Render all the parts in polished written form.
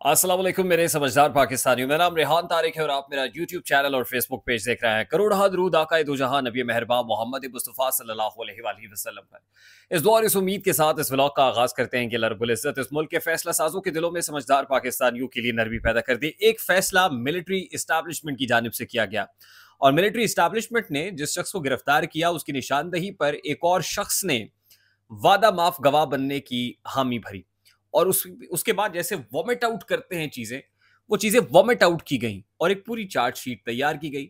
अस्सलाम वालेकुम मेरे समझदार पाकिस्तानियों। मेरा नाम रेहान तारिक है और आप मेरा यूट्यूब चैनल और फेसबुक पेज देख रहे हैं। करोड़ दरूद आका दो जहां नबी मेहरबान मोहम्मद मुस्तफ़ा सल्लल्लाहु अलैहि वसल्लम पर। इस दुआ और इस उम्मीद के साथ इस व्लॉग का आगाज करते हैं कि अल्लाह रब्बुल इज्जत इस मुल्क के फैसला साजों के दिलों में समझदार पाकिस्तानियों के लिए नरमी पैदा कर दी। एक फैसला मिलिट्री इस्टेब्लिशमेंट की जानिब से किया गया और मिलिट्री इस्टेब्लिशमेंट ने जिस शख्स को गिरफ्तार किया उसकी निशानदही पर एक और शख्स ने वादा माफ गवाह बनने की हामी भरी और उसके बाद जैसे वॉमिट आउट करते हैं चीजें, वो चीजें वॉमिट आउट की गई और एक पूरी चार्जशीट तैयार की गई।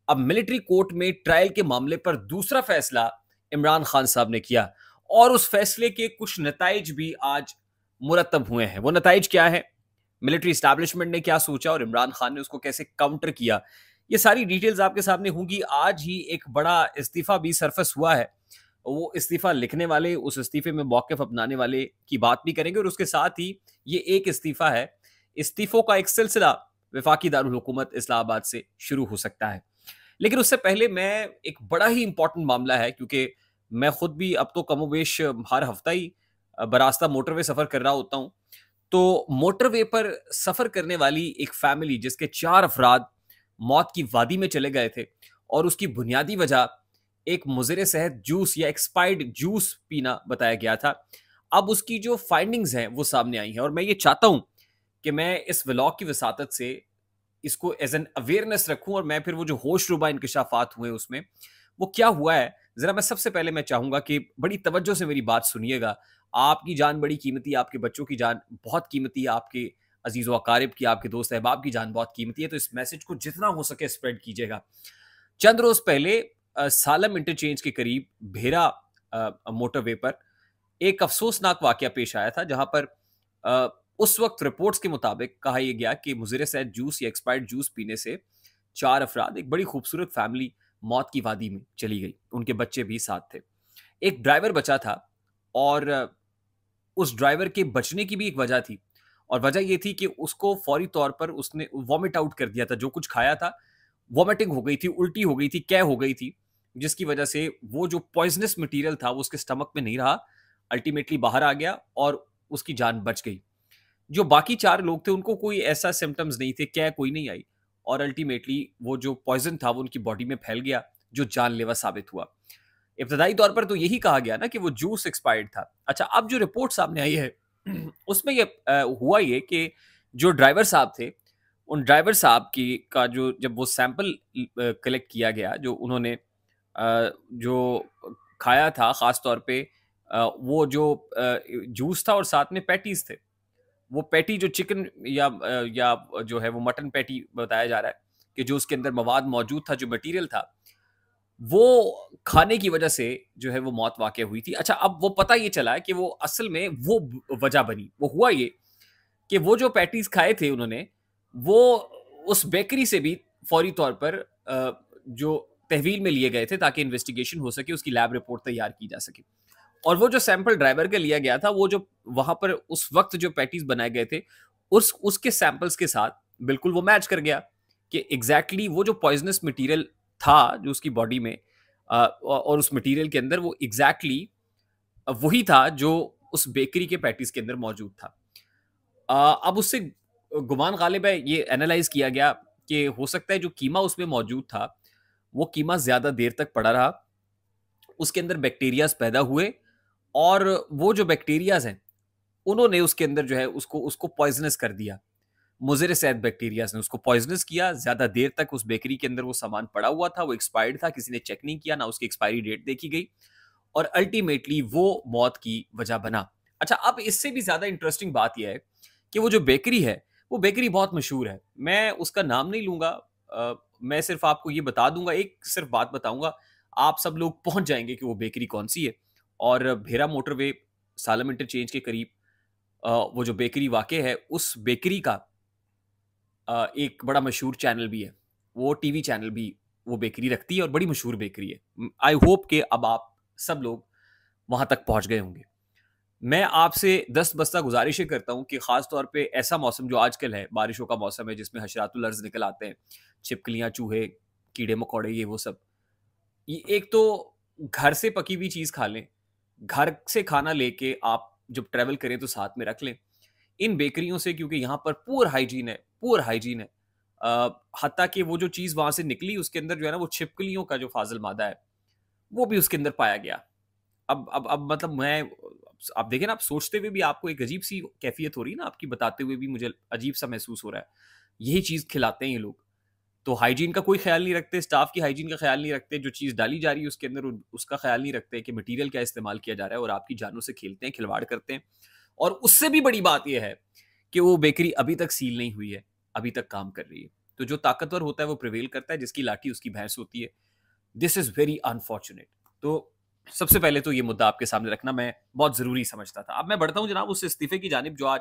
अब मिलिट्री कोर्ट में ट्रायल के मामले पर दूसरा फैसला इमरान खान साहब ने किया और उस फैसले के कुछ नताइज भी आज मुरतब हुए हैं। वो नताइज क्या है, मिलिट्री इस्टेब्लिशमेंट ने क्या सोचा और इमरान खान ने उसको कैसे काउंटर किया, ये सारी डिटेल्स आपके सामने होंगी। आज ही एक बड़ा इस्तीफा भी सरफस हुआ है। वो इस्तीफा लिखने वाले, उस इस्तीफे में मौक़िफ़ अपनाने वाले की बात भी करेंगे और उसके साथ ही ये एक इस्तीफा है, इस्तीफ़ों का एक सिलसिला वफ़ाक़ी दारुल हुकूमत इस्लामाबाद से शुरू हो सकता है। लेकिन उससे पहले मैं एक बड़ा ही इम्पोर्टेंट मामला है, क्योंकि मैं खुद भी अब तो कमोबेश हर हफ़्ता ही बरास्ता मोटरवे सफ़र कर रहा होता हूँ। तो मोटरवे पर सफ़र करने वाली एक फ़ैमिली जिसके 4 अफ़राद मौत की वादी में चले गए थे और उसकी बुनियादी वजह एक मुज़र सेहत जूस या एक्सपायर्ड जूस पीना बताया गया था। अब उसकी जो फाइंडिंग्स हैं वो सामने आई हैं और मैं ये चाहता हूँ कि मैं इस व्लॉग की वसातत से इसको एज एन अवेयरनेस रखूं और मैं फिर वो जो होशरुबा इंकशाफात हुए उसमें वो क्या हुआ है, ज़रा मैं सबसे पहले मैं चाहूँगा कि बड़ी तवज्जो से मेरी बात सुनिएगा। आपकी जान बड़ी कीमती है, आपके बच्चों की जान बहुत कीमती है, आपके अजीज़ व अकारिब की, आपके दोस्त अहबाब की जान बहुत कीमती है, तो इस मैसेज को जितना हो सके स्प्रेड कीजिएगा। चंद रोज़ पहले सालम इंटरचेंज के करीब भेरा मोटरवे पर एक अफसोसनाक वाक़या पेश आया था, जहाँ पर अ, उस वक़्त रिपोर्ट्स के मुताबिक कहा यह गया कि मुज़र सेहत जूस या एक्सपायर्ड जूस पीने से 4 अफ़राद, एक बड़ी खूबसूरत फ़ैमिली मौत की वादी में चली गई। उनके बच्चे भी साथ थे। एक ड्राइवर बचा था और उस ड्राइवर के बचने की भी एक वजह थी और वजह ये थी कि उसको फौरी तौर पर उसने वॉमिट आउट कर दिया था। जो कुछ खाया था, वॉमिटिंग हो गई थी, उल्टी हो गई थी, कै हो गई थी, जिसकी वजह से वो जो पॉइज़नस मटीरियल था वो उसके स्टमक में नहीं रहा, अल्टीमेटली बाहर आ गया और उसकी जान बच गई। जो बाकी 4 लोग थे उनको कोई ऐसा सिम्पटम्स नहीं थे, कै कोई नहीं आई और अल्टीमेटली वो जो पॉइज़न था वो उनकी बॉडी में फैल गया, जो जानलेवा साबित हुआ। इब्तदाई तौर पर तो यही कहा गया ना कि वो जूस एक्सपायर्ड था। अच्छा, अब जो रिपोर्ट सामने आई है उसमें ये हुआ ये कि जो ड्राइवर साहब थे, उन ड्राइवर साहब की का जो जब वो सैंपल कलेक्ट किया गया, जो उन्होंने जो खाया था ख़ास तौर पे वो जो जूस था और साथ में पैटीज़ थे। वो पैटी जो चिकन या जो है वो मटन पैटी बताया जा रहा है कि जो उसके अंदर मवाद मौजूद था, जो मटीरियल था, वो खाने की वजह से जो है वो मौत वाक़ई हुई थी। अच्छा, अब वो पता ये चला कि वो असल में वो वजह बनी। वो हुआ ये कि वो जो पैटीज़ खाए थे उन्होंने, वो उस बेकरी से भी फ़ौरी तौर पर जो तहवील में लिए गए थे ताकि इन्वेस्टिगेशन हो सके, उसकी लैब रिपोर्ट तैयार की जा सके। और वो जो सैंपल ड्राइवर का लिया गया था, वो जो वहाँ पर उस वक़्त जो पैटीज़ बनाए गए थे, उसके सैंपल्स के साथ बिल्कुल वो मैच कर गया कि एग्ज़ैक्टली वो जो पॉइज़नस मटीरियल था, जो उसकी बॉडी में और उस मटीरियल के अंदर वो एग्ज़ैक्टली वही था जो उस बेकरी के पैटीज़ के अंदर मौजूद था। अब उससे गुमान गालिब है ये एनालाइज़ किया गया कि हो सकता है जो कीमा उसमें मौजूद था, वो कीमा ज़्यादा देर तक पड़ा रहा, उसके अंदर बैक्टीरियाज़ पैदा हुए और वो जो बैक्टीरियाज़ हैं, उन्होंने उसके अंदर जो है उसको उसको पॉइज़नस कर दिया। मुज़िर सेहत बैक्टीरियाज़ ने उसको पॉइज़नस किया, ज़्यादा देर तक उस बेकरी के अंदर वो सामान पड़ा हुआ था, वो एक्सपायर्ड था, किसी ने चेक नहीं किया, ना उसकी एक्सपायरी डेट देखी गई और अल्टीमेटली वो मौत की वजह बना। अच्छा, अब इससे भी ज़्यादा इंटरेस्टिंग बात ये है कि वो जो बेकरी है, वो बेकरी बहुत मशहूर है। मैं उसका नाम नहीं लूँगा, मैं सिर्फ़ आपको ये बता दूँगा, एक सिर्फ़ बात बताऊँगा, आप सब लोग पहुँच जाएँगे कि वो बेकरी कौन-सी है। और भेरा मोटरवे सालम इंटरचेंज के करीब वो जो बेकरी वाक़ई है, उस बेकरी का एक बड़ा मशहूर चैनल भी है। वो टीवी चैनल भी वो बेकरी रखती है और बड़ी मशहूर बेकरी है। आई होप कि अब आप सब लोग वहाँ तक पहुँच गए होंगे। मैं आपसे दस्तबस्ता गुज़ारिशें करता हूँ कि ख़ास तौर पे ऐसा मौसम जो आजकल है, बारिशों का मौसम है जिसमें हशरातुल अर्ज़ निकल आते हैं, छिपकलियाँ, चूहे, कीड़े-मकोड़े, ये वो सब। ये एक तो घर से पकी हुई चीज़ खा लें, घर से खाना लेके आप जब ट्रैवल करें तो साथ में रख लें। इन बेकरियों से, क्योंकि यहाँ पर पुअर हाइजीन है, पुअर हाइजीन है। हत्ता कि वो जो चीज़ वहाँ से निकली उसके अंदर जो है ना वो छिपकलियों का जो फाजिल मादा है वो भी उसके अंदर पाया गया। अब मतलब मैं, आप देखें ना, आप सोचते हुए भी आपको एक अजीब सी कैफियत हो रही है ना, आपकी बताते हुए भी मुझे अजीब सा महसूस हो रहा है। यही चीज़ खिलाते हैं ये लोग। तो हाइजीन का कोई ख्याल नहीं रखते, स्टाफ की हाइजीन का ख्याल नहीं रखते, जो चीज़ डाली जा रही है उसके अंदर उसका ख्याल नहीं रखते कि मटेरियल क्या इस्तेमाल किया जा रहा है, और आपकी जानों से खेलते हैं, खिलवाड़ करते हैं। और उससे भी बड़ी बात यह है कि वो बेकरी अभी तक सील नहीं हुई है, अभी तक काम कर रही है। तो जो ताकतवर होता है वो प्रिवेल करता है, जिसकी लाठी उसकी भैंस होती है। This is very unfortunate. तो सबसे पहले तो ये मुद्दा आपके सामने रखना मैं बहुत ज़रूरी समझता था। अब मैं बढ़ता हूँ जनाब उस इस्तीफे की जानिब जो आज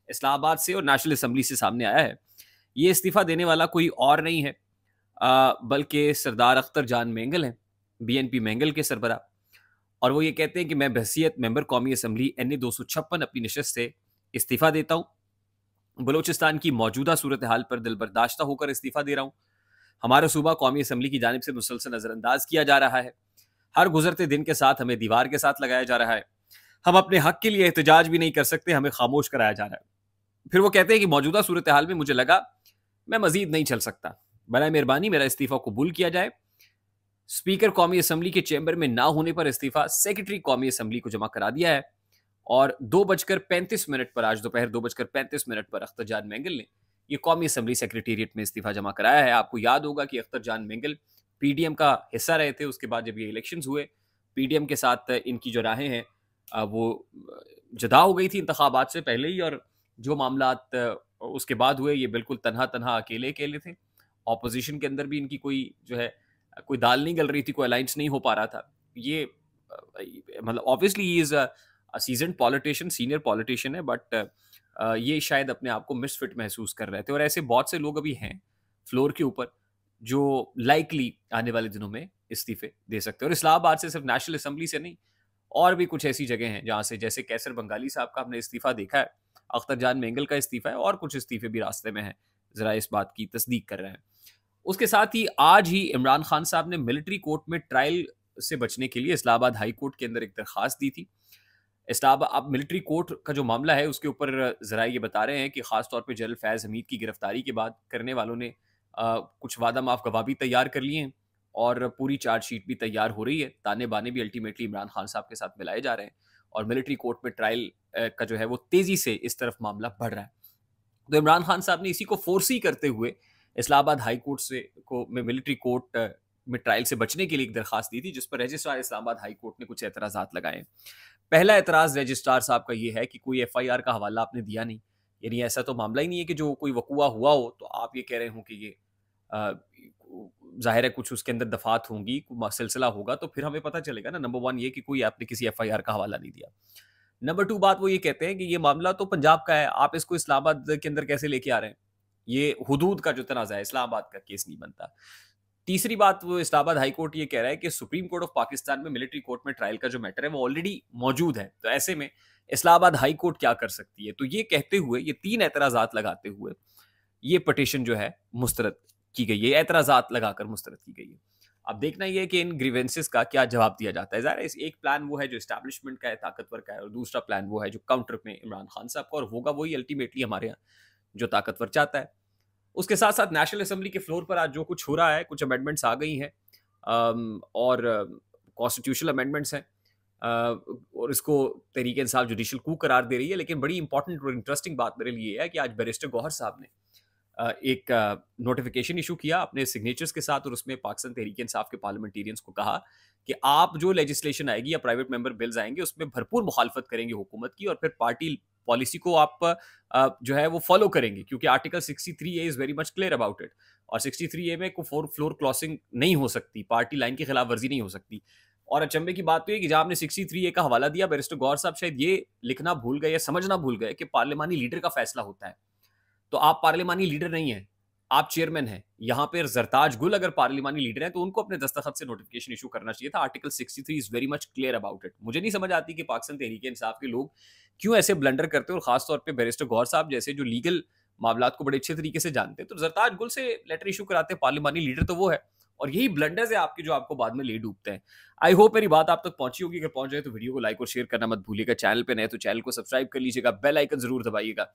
इस्लामाबाद से और नेशनल असम्बली से सामने आया है। ये इस्तीफा देने वाला कोई और नहीं है बल्कि सरदार अख्तर जान मेंगल हैं, बीएनपी मेंगल के सरबराह। और वो ये कहते हैं कि मैं बहसीत मेंबर कौमी असम्बली NA 256 अपनी नशस्त से इस्तीफा देता हूँ। बलूचिस्तान की मौजूदा सूरत हाल पर दिलबर्दाश्ता होकर इस्तीफा दे रहा हूँ। हमारा सूबा कौमी असम्बली की जानिब से मुसलसल नज़रअंदाज किया जा रहा है। हर गुजरते दिन के साथ हमें दीवार के साथ लगाया जा रहा है। हम अपने हक के लिए एहतजाज भी नहीं कर सकते, हमें खामोश कराया जा रहा है। फिर वो कहते हैं कि मौजूदा सूरत हाल में मुझे लगा मैं मजीद नहीं चल सकता, बराए मेहरबानी मेरा इस्तीफा कबूल किया जाए। स्पीकर कौमी असम्बली के चैम्बर में ना होने पर इस्तीफा सेक्रेटरी कौमी असम्बली को जमा करा दिया है। और 2:35 पर, आज दोपहर 2:35 पर अख्तर जान मेंगल ने ये कौमी असम्बली सेक्रेटेरिएट में इस्तीफा जमा कराया है। आपको याद होगा कि अख्तर जान मेंगल PDM का हिस्सा रहे थे। उसके बाद जब ये इलेक्शंस हुए, PDM के साथ इनकी जो राहें हैं वो जुदा हो गई थी इंतखाबात से पहले ही, और जो मामलात उसके बाद हुए ये बिल्कुल तन्हा तन्हा अकेले अकेले थे। ऑपोजिशन के अंदर भी इनकी कोई जो है कोई दाल नहीं गल रही थी, कोई अलायंस नहीं हो पा रहा था। ये मतलब obviously he is season politician, senior politician है, बट ये शायद अपने आप को मिसफिट महसूस कर रहे थे। और ऐसे बहुत से लोग अभी हैं फ्लोर के ऊपर जो लाइकली आने वाले दिनों में इस्तीफे दे सकते हैं। और इस्लामाबाद से सिर्फ नेशनल असम्बली से नहीं, और भी कुछ ऐसी जगह हैं जहाँ से, जैसे कैसर बंगाली साहब का हमने इस्तीफा देखा है, अख्तर जान मेंगल का इस्तीफा है, और कुछ इस्तीफे भी रास्ते में हैं, ज़रा इस बात की तस्दीक कर रहे हैं। उसके साथ ही आज ही इमरान खान साहब ने मिलिट्री कोर्ट में ट्रायल से बचने के लिए इस्लामाबाद हाई कोर्ट के अंदर एक दरखास्त दी थी। इस्लामाबाद अब मिलिट्री कोर्ट का जो मामला है उसके ऊपर ज़रा ये बता रहे हैं कि ख़ास तौर पे जनरल फैज़ हमीद की गिरफ्तारी के बाद करने वालों ने कुछ वादा माफ़ गवाह भी तैयार कर लिए हैं, और पूरी चार्जशीट भी तैयार हो रही है। ताने बाने भी अल्टीमेटली इमरान खान साहब के साथ मिलाए जा रहे हैं, और मिलिट्री कोर्ट में ट्रायल का जो है वो तेज़ी से इस तरफ मामला बढ़ रहा है। तो इमरान खान साहब ने इसी को फोर्सी करते हुए इस्लामाबाद हाई कोर्ट से को में मिलिट्री कोर्ट में ट्रायल से बचने के लिए एक दरखास्त दी थी, जिस पर रजिस्ट्रार इस्लामाबाद हाई कोर्ट ने कुछ एतराज़ात लगाए। पहला एतराज़ रजिस्ट्रार साहब का ये है कि कोई FIR का हवाला आपने दिया नहीं। यानी ऐसा तो मामला ही नहीं है कि जो कोई वक़ूआ हुआ हो तो आप ये कह रहे हो कि ये ज़ाहिर है कुछ उसके अंदर दफ़ात होंगी, सिलसिला होगा, तो फिर हमें पता चलेगा ना। नंबर 1 ये कि कोई आपने किसी FIR का हवाला नहीं दिया। नंबर 2 बात वो ये कहते हैं कि ये मामला तो पंजाब का है, आप इसको इस्लामाबाद के अंदर कैसे लेके आ रहे हैं? ये हुदूद का जो तनाज़ा है, इस्लामाबाद का केस नहीं बनता। तीसरी बात, वो इस्लामाबाद हाई कोर्ट ये कह रहा है कि सुप्रीम कोर्ट ऑफ पाकिस्तान में मिलिट्री कोर्ट में ट्रायल का जो मैटर है वो ऑलरेडी मौजूद है। तो ऐसे में इस्लामाबाद हाई कोर्ट क्या कर सकती है? तो ये कहते हुए, ये 3 एतराज़ात लगाते हुए ये पिटीशन जो है मुस्तरद की गई है, एतराज़ात लगाकर मुस्तरद की गई है। अब देखना ये है कि इन ग्रीवेंसेस का क्या जवाब दिया जाता है। ज़ाहिर है एक प्लान वो है जो एस्टैब्लिशमेंट का है, ताकतवर का है, और दूसरा प्लान वो है जो काउंटर में इमरान खान साहब का, और होगा वही अल्टीमेटली हमारे यहाँ जो ताकतवर चाहता है। उसके साथ साथ नेशनल असम्बली के फ्लोर पर आज जो कुछ हो रहा है, कुछ अमेंडमेंट्स आ गई हैं, और कॉन्स्टिट्यूशनल अमेंडमेंट्स हैं, और इसको तहरीक इंसाफ जुडिशल कू करार दे रही है। लेकिन बड़ी इंपॉर्टेंट और इंटरेस्टिंग बात मेरे लिए है कि आज बैरिस्टर गौहर साहब ने एक नोटिफिकेशन इशू किया अपने सिग्नेचर्स के साथ, और उसमें पाकिस्तान तहरीक इंसाफ के पार्लियामेंटेरियंस को कहा कि आप जो लेजिस्लेशन आएगी या प्राइवेट मेंबर बिल्स आएंगे उसमें भरपूर मुखालफत करेंगे हुकूमत की, और फिर पार्टी पॉलिसी को आप जो है वो फॉलो करेंगे, क्योंकि article 63A is very much clear about it, और 63A में कोई फ्लोर क्रॉसिंग नहीं हो सकती, पार्टी लाइन की खिलाफ वर्जी नहीं हो सकती। और अचंभे की बात तो ये कि जहां आपने 63A का हवाला दिया, बैरिस्टर गौहर साहब शायद ये लिखना भूल गए या समझना भूल गए कि पार्लियामानी लीडर का फैसला होता है। तो आप पार्लियामानी लीडर नहीं है, आप चेयरमैन हैं। यहाँ पे जरताज गुल अगर पार्लियामानी लीडर हैं तो उनको अपने दस्तखत से नोटिफिकेशन इशू करना चाहिए था। Article 63 is very much clear about it. मुझे नहीं समझ आती कि पाकिस्तान तहरीक इंसाफ के लोग क्यों ऐसे ब्लंडर करते हैं, और खासतौर पर बैरिस्टर गौहर साहब जैसे जो लीगल मामलात को बड़े अच्छे तरीके से जानते हैं, तो जरताज गुल से लेटर इशू कराते हैं। पार्लियामानी लीडर तो वो है, और यही ब्लंडर्स है आपके जो आपको बाद में ले डूबते हैं। आई होप मेरी बात आप तक पहुंची होगी। अगर पहुंच जाए तो वीडियो को लाइक और शेयर करना मत भूलिएगा। चैनल पे नए तो चैनल को सब्सक्राइब कर लीजिएगा, बेल आइकन जरूर दबाइएगा।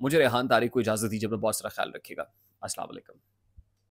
मुझे रेहान तारिक को इजाजत दीजिए, अपना बहुत सारा ख्याल रखिएगा। अस्सलाम वालेकुम।